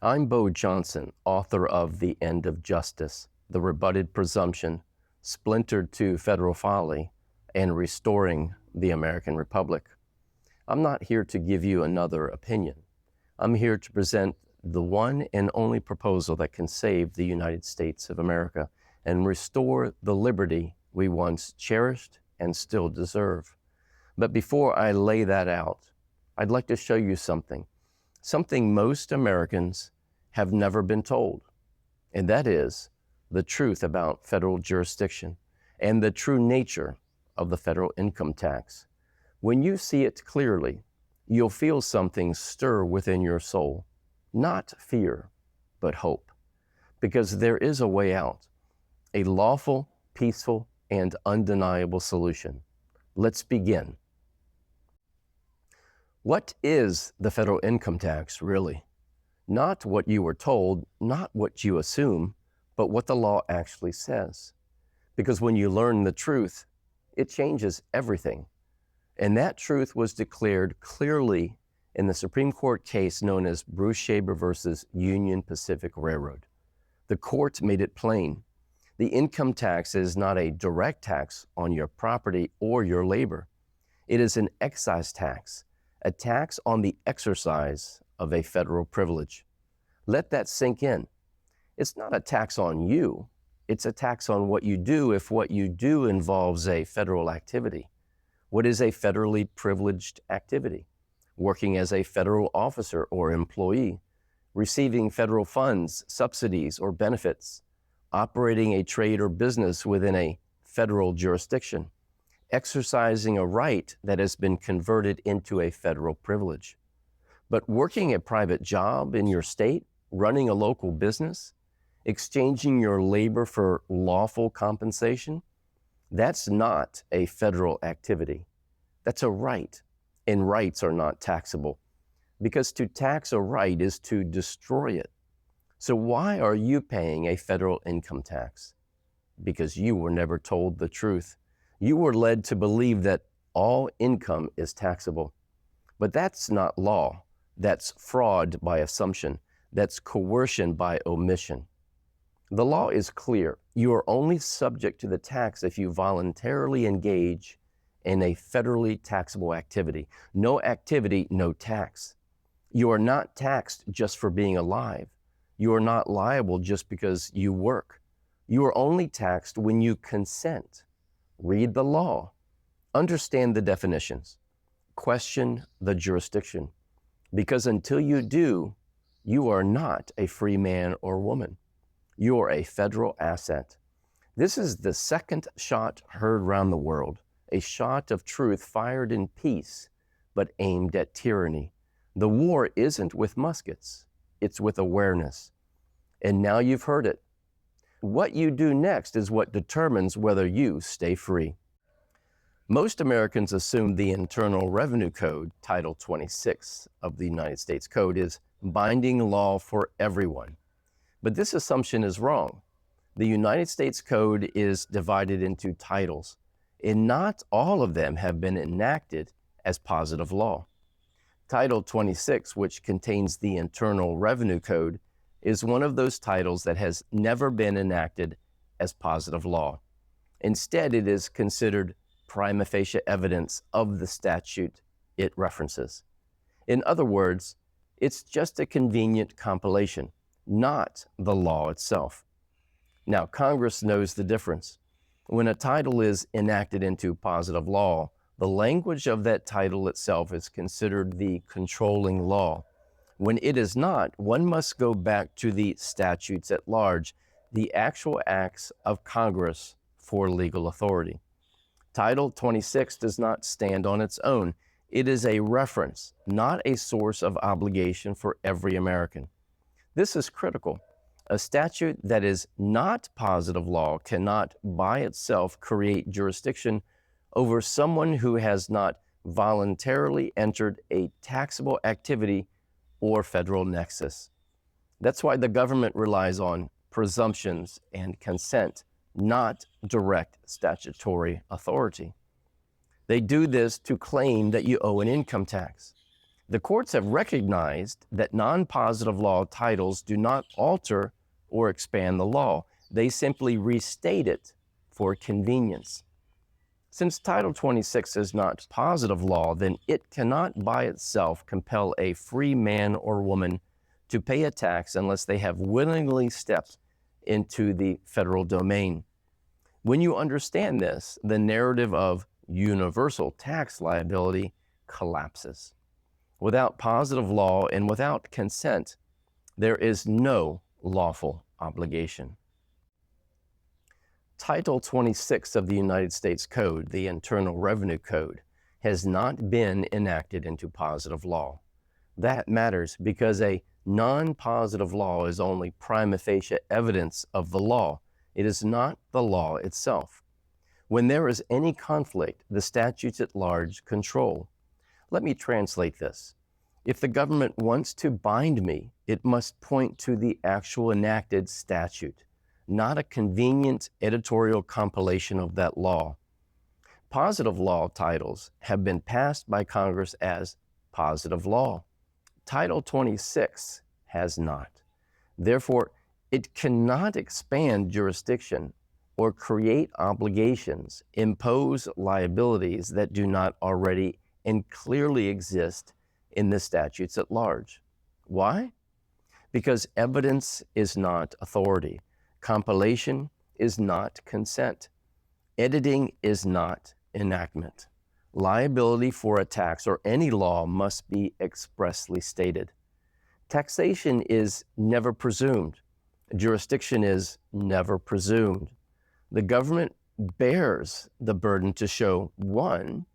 I'm Bo Johnson, author of The End of Justice, The Rebutted Presumption, Splintered to Federal Folly, and Restoring the American Republic. I'm not here to give you another opinion. I'm here to present the one and only proposal that can save the United States of America and restore the liberty we once cherished and still deserve. But before I lay that out, I'd like to show you something most Americans have never been told, and that is the truth about federal jurisdiction and the true nature of the federal income tax. When you see it clearly, you'll feel something stir within your soul, not fear, but hope, because there is a way out, a lawful, peaceful, and undeniable solution. Let's begin. What is the federal income tax, really? Not what you were told, not what you assume, but what the law actually says. Because when you learn the truth, it changes everything. And that truth was declared clearly in the Supreme Court case known as Bruce Shaber versus Union Pacific Railroad. The court made it plain. The income tax is not a direct tax on your property or your labor. It is an excise tax, a tax on the exercise of a federal privilege. Let that sink in. It's not a tax on you. It's a tax on what you do if what you do involves a federal activity. What is a federally privileged activity? Working as a federal officer or employee, receiving federal funds, subsidies, or benefits, operating a trade or business within a federal jurisdiction, exercising a right that has been converted into a federal privilege. But working a private job in your state, running a local business, exchanging your labor for lawful compensation, that's not a federal activity. That's a right, and rights are not taxable, because to tax a right is to destroy it. So why are you paying a federal income tax? Because you were never told the truth. You were led to believe that all income is taxable. But that's not law. That's fraud by assumption. That's coercion by omission. The law is clear. You are only subject to the tax if you voluntarily engage in a federally taxable activity. No activity, no tax. You are not taxed just for being alive. You are not liable just because you work. You are only taxed when you consent. Read the law. Understand the definitions. Question the jurisdiction. Because until you do, you are not a free man or woman. You are a federal asset. This is the second shot heard around the world, a shot of truth fired in peace, but aimed at tyranny. The war isn't with muskets, it's with awareness. And now you've heard it. What you do next is what determines whether you stay free. Most Americans assume the Internal Revenue Code, Title 26 of the United States Code, is binding law for everyone. But this assumption is wrong. The United States Code is divided into titles, and not all of them have been enacted as positive law. Title 26, which contains the Internal Revenue Code, is one of those titles that has never been enacted as positive law. Instead, it is considered prima facie evidence of the statute it references. In other words, it's just a convenient compilation, not the law itself. Now, Congress knows the difference. When a title is enacted into positive law, the language of that title itself is considered the controlling law. When it is not, one must go back to the statutes at large, the actual acts of Congress for legal authority. Title 26 does not stand on its own. It is a reference, not a source of obligation for every American. This is critical. A statute that is not positive law cannot by itself create jurisdiction over someone who has not voluntarily entered a taxable activity or federal nexus. That's why the government relies on presumptions and consent, not direct statutory authority. They do this to claim that you owe an income tax. The courts have recognized that non-positive law titles do not alter or expand the law. They simply restate it for convenience. Since Title 26 is not positive law, then it cannot by itself compel a free man or woman to pay a tax unless they have willingly stepped into the federal domain. When you understand this, the narrative of universal tax liability collapses. Without positive law and without consent, there is no lawful obligation. Title 26 of the United States Code, the Internal Revenue Code, has not been enacted into positive law. That matters because a non-positive law is only prima facie evidence of the law. It is not the law itself. When there is any conflict, the statutes at large control. Let me translate this. If the government wants to bind me, it must point to the actual enacted statute, not a convenient editorial compilation of that law. Positive law titles have been passed by Congress as positive law. Title 26 has not. Therefore, it cannot expand jurisdiction or create obligations, impose liabilities that do not already and clearly exist in the statutes at large. Why? Because evidence is not authority. Compilation is not consent. Editing is not enactment. Liability for a tax or any law must be expressly stated. Taxation is never presumed. Jurisdiction is never presumed. The government bears the burden to show, one,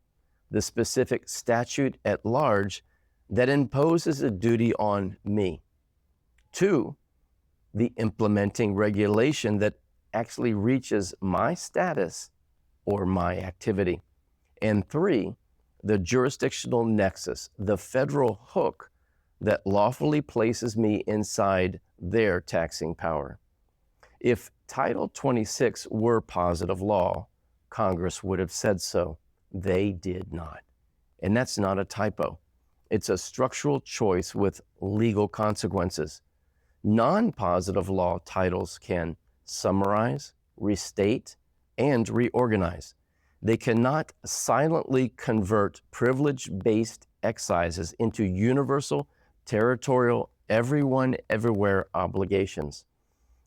the specific statute at large that imposes a duty on me. Two, the implementing regulation that actually reaches my status or my activity. And three, the jurisdictional nexus, the federal hook that lawfully places me inside their taxing power. If Title 26 were positive law, Congress would have said so. They did not. And that's not a typo. It's a structural choice with legal consequences. Non-positive law titles can summarize, restate, and reorganize. They cannot silently convert privilege-based excises into universal, territorial, everyone, everywhere obligations.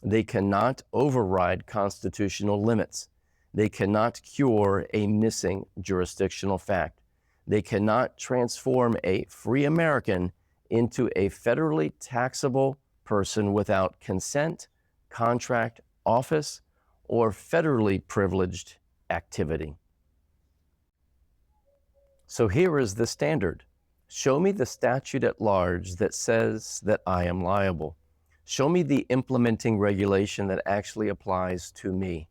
They cannot override constitutional limits. They cannot cure a missing jurisdictional fact. They cannot transform a free American into a federally taxable person without consent, contract, office, or federally privileged activity. So here is the standard. Show me the statute at large that says that I am liable. Show me the implementing regulation that actually applies to me.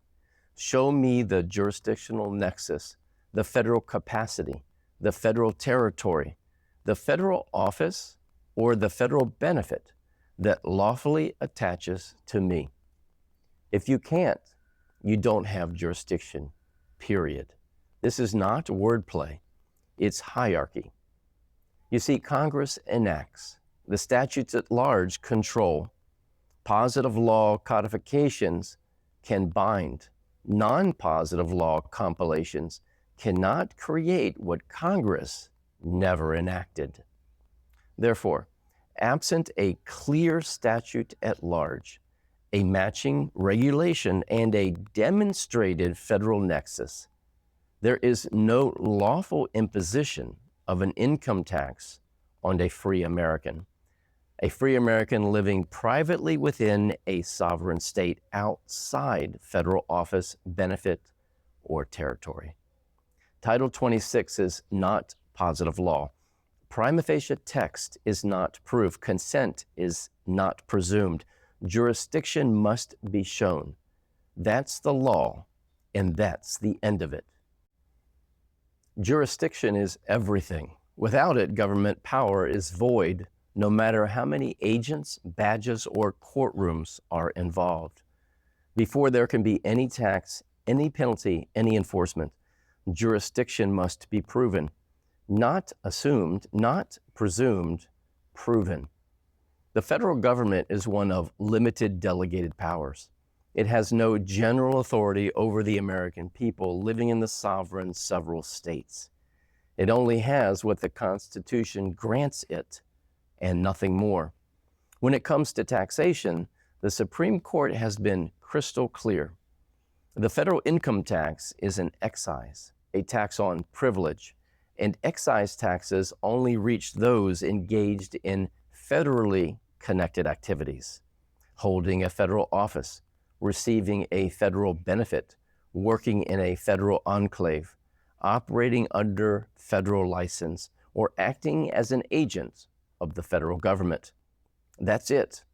Show me the jurisdictional nexus, the federal capacity, the federal territory, the federal office, or the federal benefit that lawfully attaches to me. If you can't, you don't have jurisdiction, period. This is not wordplay. It's hierarchy. You see, Congress enacts. The statutes at large control. Positive law codifications can bind. Non-positive law compilations cannot create what Congress never enacted. Therefore, absent a clear statute at large, a matching regulation, and a demonstrated federal nexus, there is no lawful imposition of an income tax on a free American living privately within a sovereign state outside federal office, benefit, or territory. Title 26 is not positive law. Prima facie text is not proof. Consent is not presumed. Jurisdiction must be shown. That's the law, and that's the end of it. Jurisdiction is everything. Without it, government power is void, no matter how many agents, badges, or courtrooms are involved. Before there can be any tax, any penalty, any enforcement, jurisdiction must be proven. Not assumed, not presumed, proven. The federal government is one of limited delegated powers. It has no general authority over the American people living in the sovereign several states. It only has what the Constitution grants it and nothing more. When it comes to taxation, the Supreme Court has been crystal clear. The federal income tax is an excise, a tax on privilege, and excise taxes only reach those engaged in federally connected activities, holding a federal office, receiving a federal benefit, working in a federal enclave, operating under federal license, or acting as an agent of the federal government. That's it.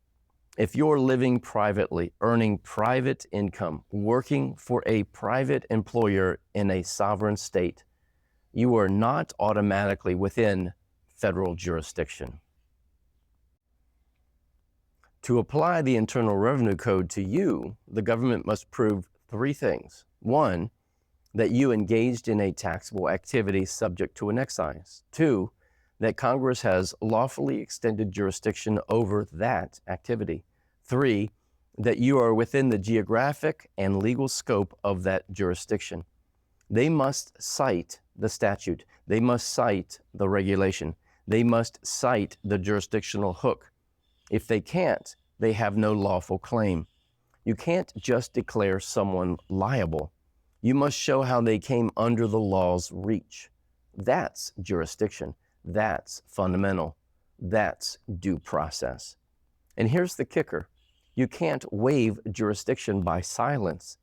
If you're living privately, earning private income, working for a private employer in a sovereign state, you are not automatically within federal jurisdiction. To apply the Internal Revenue Code to you, the government must prove three things. One, that you engaged in a taxable activity subject to an excise. Two, that Congress has lawfully extended jurisdiction over that activity. Three, that you are within the geographic and legal scope of that jurisdiction. They must cite the statute. They must cite the regulation. They must cite the jurisdictional hook. If they can't, they have no lawful claim. You can't just declare someone liable. You must show how they came under the law's reach. That's jurisdiction. That's fundamental. That's due process. And here's the kicker. You can't waive jurisdiction by silence,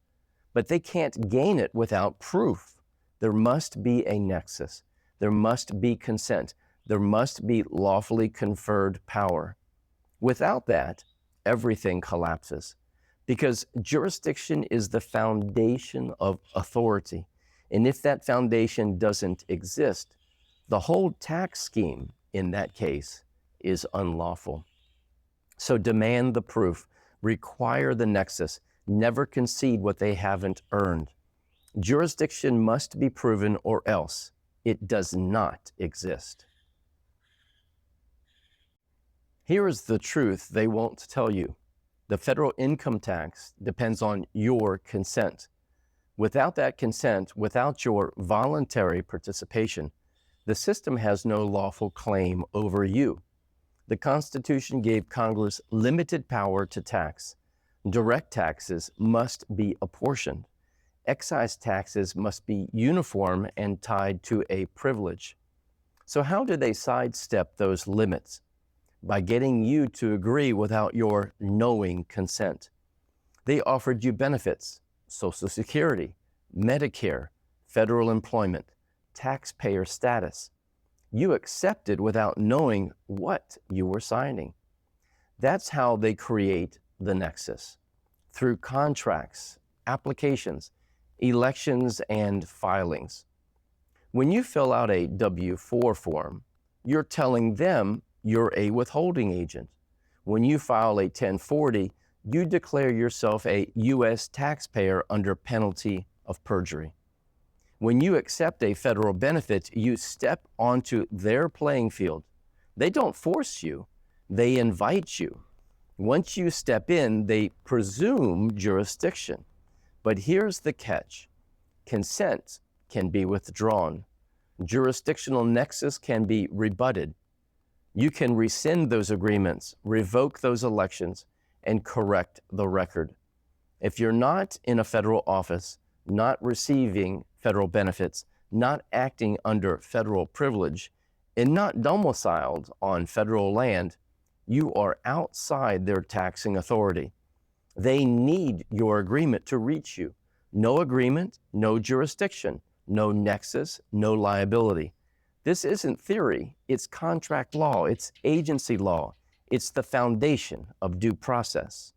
but they can't gain it without proof. There must be a nexus. There must be consent. There must be lawfully conferred power. Without that, everything collapses, because jurisdiction is the foundation of authority. And if that foundation doesn't exist, the whole tax scheme in that case is unlawful. So demand the proof, require the nexus, never concede what they haven't earned. Jurisdiction must be proven, or else it does not exist. Here is the truth they won't tell you. The federal income tax depends on your consent. Without that consent, without your voluntary participation, the system has no lawful claim over you. The Constitution gave Congress limited power to tax. Direct taxes must be apportioned. Excise taxes must be uniform and tied to a privilege. So how do they sidestep those limits? By getting you to agree without your knowing consent. They offered you benefits, Social Security, Medicare, federal employment, taxpayer status. You accepted without knowing what you were signing. That's how they create the nexus, through contracts, applications, elections, and filings. When you fill out a W-4 form, you're telling them you're a withholding agent. When you file a 1040, you declare yourself a U.S. taxpayer under penalty of perjury. When you accept a federal benefit, you step onto their playing field. They don't force you, they invite you. Once you step in, they presume jurisdiction. But here's the catch. Consent can be withdrawn. Jurisdictional nexus can be rebutted. You can rescind those agreements, revoke those elections, and correct the record. If you're not in a federal office, not receiving federal benefits, not acting under federal privilege, and not domiciled on federal land, you are outside their taxing authority. They need your agreement to reach you. No agreement, no jurisdiction, no nexus, no liability. This isn't theory, it's contract law, it's agency law, it's the foundation of due process.